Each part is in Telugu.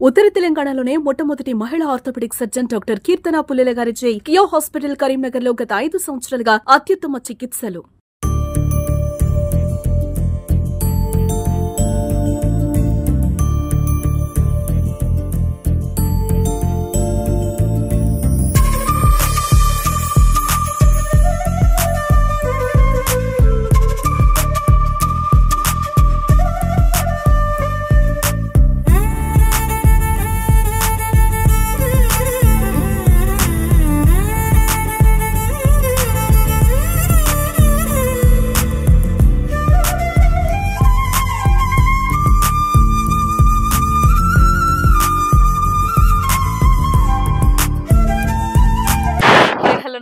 ఉత్తర తెలంగాణలోనే మొట్టమొదటి మహిళా ఆర్థోపెడిక్ సర్జన్ డాక్టర్ కీర్తన పుల్లెల గారిచే కియో హాస్పిటల్ కరీంనగర్ లో గత 5 సంవత్సరాలుగా అత్యుత్తమ చికిత్సలు.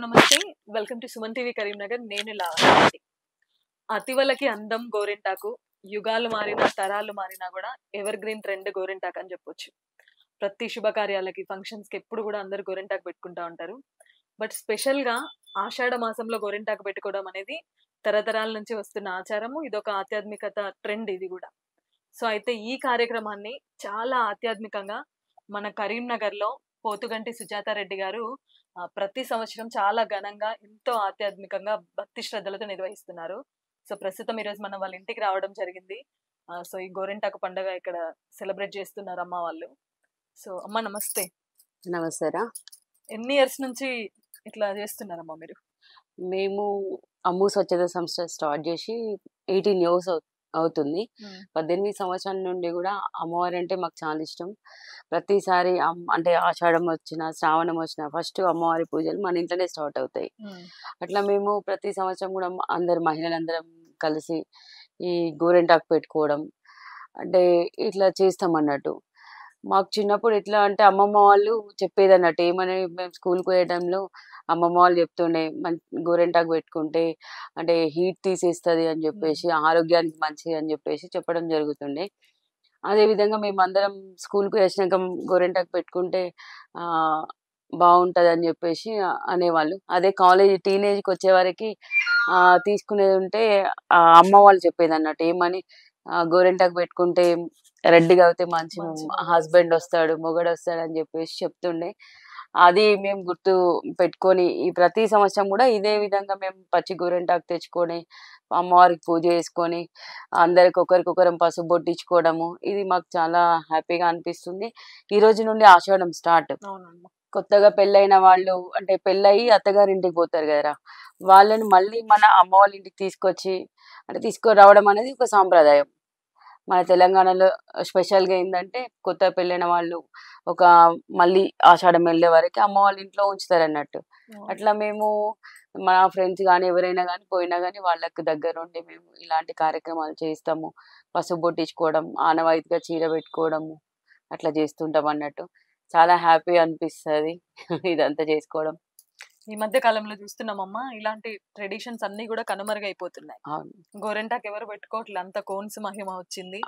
నమస్తే, welcome to Suman TV Karimnagar. నేను లావణ్య. అతివలకి అందం గోరింటాకు. యుగాలు మారినా తరాలు మారినా కూడా ఎవర్ గ్రీన్ ట్రెండ్ గోరింటాకు అని చెప్పొచ్చు. ప్రతి శుభకార్యాలకి ఫంక్షన్స్ కి ఎప్పుడు కూడా అందరు గోరింటాకు పెట్టుకుంటా ఉంటారు. బట్ స్పెషల్ గా ఆషాఢ మాసంలో గోరింటాకు పెట్టుకోవడం అనేది తరతరాల నుంచి వస్తున్న ఆచారము. ఇదొక ఆధ్యాత్మికత ట్రెండ్ ఇది కూడా. సో అయితే ఈ కార్యక్రమాన్ని చాలా ఆధ్యాత్మికంగా మన కరీంనగర్ లో పోతుగంటి సుజాత రెడ్డి గారు ప్రతి సంవత్సరం చాలా ఘనంగా ఎంతో ఆధ్యాత్మికంగా భక్తి శ్రద్ధలతో నిర్వహిస్తున్నారు. సో ప్రస్తుతం ఈరోజు మనం వాళ్ళ ఇంటికి రావడం జరిగింది. సో ఈ గోరింటాకు పండుగ ఇక్కడ సెలబ్రేట్ చేస్తున్నారు అమ్మ వాళ్ళు. సో అమ్మ నమస్తే. నమస్తేరా. ఎన్ని ఇయర్స్ నుంచి ఇట్లా చేస్తున్నారమ్మా మీరు? మేము అమ్ము స్వచ్ఛత సంస్థ స్టార్ట్ చేసి 18 ఇయర్స్ అవుతుంది. 18 సంవత్సరాల నుండి కూడా అమ్మవారి అంటే మాకు చాలా ఇష్టం. ప్రతిసారి అంటే ఆషాఢం వచ్చినా శ్రావణం వచ్చినా ఫస్ట్ అమ్మవారి పూజలు మన ఇంట్లోనే స్టార్ట్ అవుతాయి. అట్లా మేము ప్రతి సంవత్సరం కూడా అందరు మహిళలందరం కలిసి ఈ గోరింటాకు పెట్టుకోవడం అంటే ఇట్లా చేస్తాం అన్నట్టు. మాకు చిన్నప్పుడు ఎట్లా అంటే అమ్మమ్మ వాళ్ళు చెప్పేది అన్నట్టు, ఏమని మేము స్కూల్కి పోయే టైంలో అమ్మమ్మ వాళ్ళు చెప్తుండే గోరింటాకు పెట్టుకుంటే అంటే హీట్ తీసేస్తుంది అని చెప్పేసి, ఆరోగ్యానికి మంచిది అని చెప్పేసి చెప్పడం జరుగుతుండే. అదేవిధంగా మేము అందరం స్కూల్కి వచ్చినాక గోరింటాకు పెట్టుకుంటే బాగుంటుంది అని చెప్పేసి అనేవాళ్ళు. అదే కాలేజ్ టీనేజ్కి వచ్చే వరకు తీసుకునేది ఉంటే అమ్మ వాళ్ళు చెప్పేది అన్నట్టు, ఏమని గోరింటాకు పెట్టుకుంటే రెడ్డిగా అయితే మంచి హస్బెండ్ వస్తాడు, మొగడు వస్తాడు అని చెప్పేసి చెప్తుండే. అది మేము గుర్తు పెట్టుకొని ఈ ప్రతి సంవత్సరం కూడా ఇదే విధంగా మేము పచ్చి గోరింటాకు తెచ్చుకొని అమ్మవారికి పూజ చేసుకొని అందరికి ఒకరికొకరం పసుపు బొట్టించుకోవడము, ఇది మాకు చాలా హ్యాపీగా అనిపిస్తుంది. ఈ రోజు నుండి ఆషాఢం స్టార్ట్. కొత్తగా పెళ్ళైన వాళ్ళు అంటే పెళ్ళయి అత్తగారింటికి పోతారు కదా, వాళ్ళని మళ్ళీ మన అమ్మ వాళ్ళ ఇంటికి తీసుకొచ్చి అంటే తీసుకురావడం అనేది ఒక సాంప్రదాయం మన తెలంగాణలో. స్పెషల్గా ఏంటంటే కొత్త పెళ్ళైన వాళ్ళు ఒక మళ్ళీ ఆషాఢం వెళ్ళే వరకు అమ్మ వాళ్ళ ఇంట్లో ఉంచుతారు అన్నట్టు. అట్లా మేము మన ఫ్రెండ్స్ కానీ ఎవరైనా కానీ పోయినా కానీ వాళ్ళకి దగ్గర ఉండి మేము ఇలాంటి కార్యక్రమాలు చేస్తాము. పసుపు బొట్టించుకోవడం, ఆనవాయితీగా చీర పెట్టుకోవడము అట్లా చేస్తుంటాం అన్నట్టు. చాలా హ్యాపీ అనిపిస్తుంది ఇదంతా చేసుకోవడం. ఈ మధ్య కాలంలో చూస్తున్నామమ్మా, ఇలాంటి ట్రెడిషన్స్ అన్ని కూడా కనుమరుగైపోతున్నాయి. గోరింటాకు ఎవరు పెట్టుకోవట్లేదు, అంత కోన్స్ మహిమ వచ్చింది.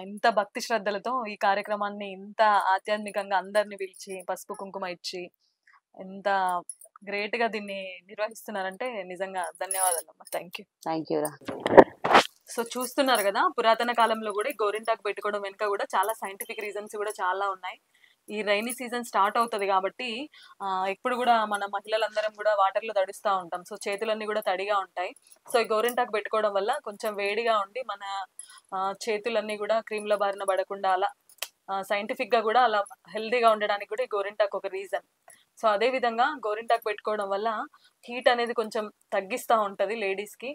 ఇంత భక్తి శ్రద్ధలతో ఈ కార్యక్రమాన్ని ఇంత ఆధ్యాత్మికంగా అందరిని పిలిచి పసుపు కుంకుమ ఇచ్చి ఎంత గ్రేట్ గా దీన్ని నిర్వహిస్తున్నారంటే నిజంగా ధన్యవాదాలు అమ్మా. థ్యాంక్ యూ రా. సో చూస్తున్నారు కదా, పురాతన కాలంలో కూడా గోరింటాకు పెట్టుకోవడం వెనుక కూడా చాలా సైంటిఫిక్ రీజన్స్ కూడా చాలా ఉన్నాయి. ఈ రైనీ సీజన్ స్టార్ట్ అవుతుంది కాబట్టి ఎప్పుడు కూడా మన మహిళలందరం కూడా వాటర్ లో తడుస్తూ ఉంటాం. సో చేతులన్నీ కూడా తడిగా ఉంటాయి. సో ఈ గోరింటాకు పెట్టుకోవడం వల్ల కొంచెం వేడిగా ఉండి మన చేతులన్నీ కూడా క్రీమ్ల బారిన పడకుండా అలా సైంటిఫిక్ గా కూడా అలా హెల్దీగా ఉండడానికి కూడా ఈ గోరింటాకు ఒక రీజన్. సో అదే విధంగా గోరింటాకు పెట్టుకోవడం వల్ల హీట్ అనేది కొంచెం తగ్గిస్తూ ఉంటది లేడీస్ కి.